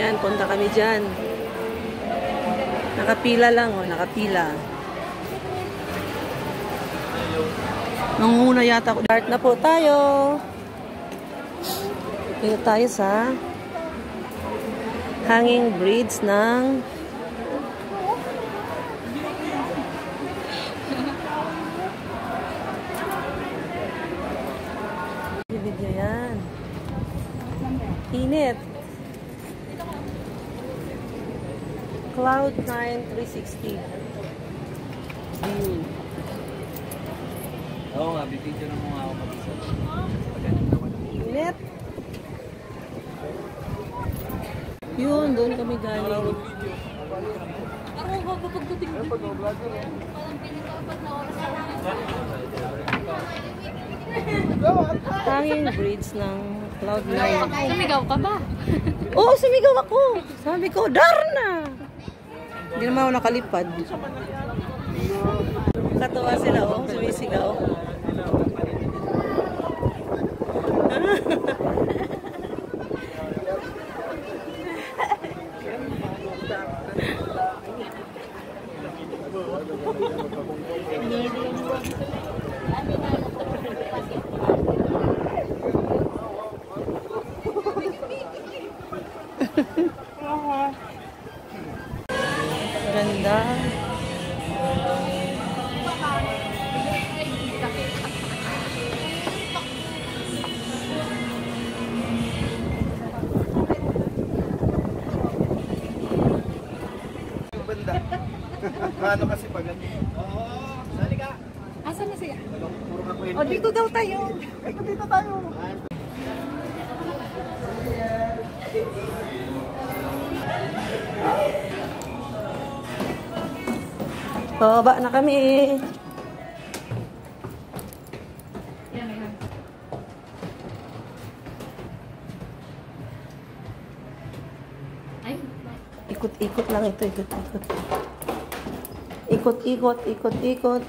Yan, punta kami dyan. Nakapila lang, oh, nakapila. Nanguna yata ako. Start na po tayo. Dito tayo sa hanging bridge ng video yan. Init. Cloud9 360 view. Oo nga, bibidyo na mga ako mag-isa. Init. Yun, doon kami galing. Ako pagdating dito. Parang pinakapat na oras na. Hanging bridge ng Cloud9. Sumigaw ka ba? Oo, sumigaw ako. Sabi ko, Darna! Hindi naman ako nakalipad. Katawa sila, oh, sumisigaw. Ganda. Banda. Paano kasi pag sali ka? Asan na siya? O, dito daw tayo. Dito tayo. Baba na kami. Ay, Ikot-ikot lang ito, ikot-ikot. Ikot-ikot, ikot-ikot.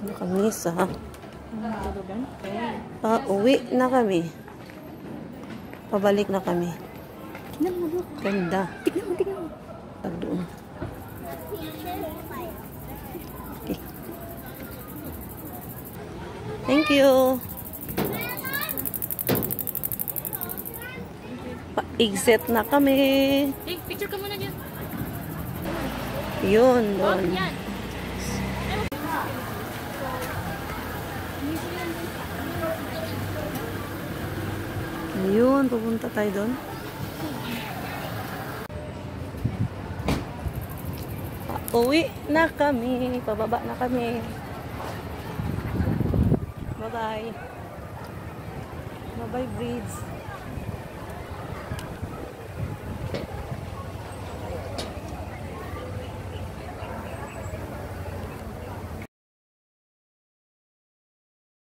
Ano kami sa... uwi na kami. Pabalik na kami. tignan mo. Ganda. Tignan mo, tignan mo. Tag doon. Okay. Thank you. Pa-exit na kami. Hey, picture ka muna dyan. Yun, Oh, doon. yan. Yun, pupunta tayo doon. Uwi na kami. Pababa na kami. Bye-bye. Bye-bye, bridge.